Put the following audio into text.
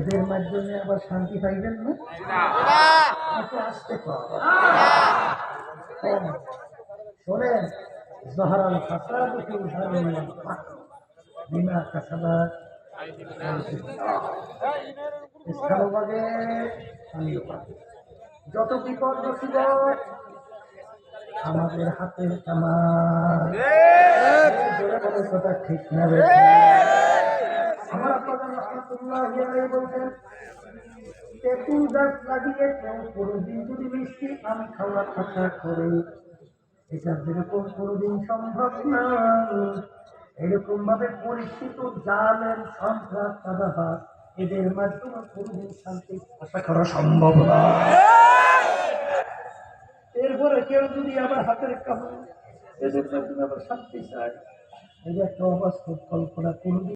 এদের মাধ্যমে আবার শান্তি পাইবেন না, আসতে শোনেন, জহরাল ফাসাদ ফিল বাররি ওয়াল বাহর বিমা কাসাবাত স্থলভাগে যত বিপদ মুসিবত আমাদের হাতের কামাই। কথা ঠিক না? আমার প্রধান রহমতুল্লাহ বলছেন, তেঁতুল গাছ লাগিয়ে কেউ কোনোদিন যদি মিষ্টি আম খাওয়ার আশা করে, এটা যেরকম কোনোদিন সম্ভব না, এরকম ভাবে পরিচিত জালেম সন্ত্রাস চাঁদাবাজ এদের মাধ্যমে কোনোদিন শান্তি আশা করা সম্ভব না। এরপরে কেউ যদি আবার হাতের কামাই এদের মাধ্যমে আবার শান্তি চায়, এটা একটা অবাস্তব কল্পনা। কোনদিন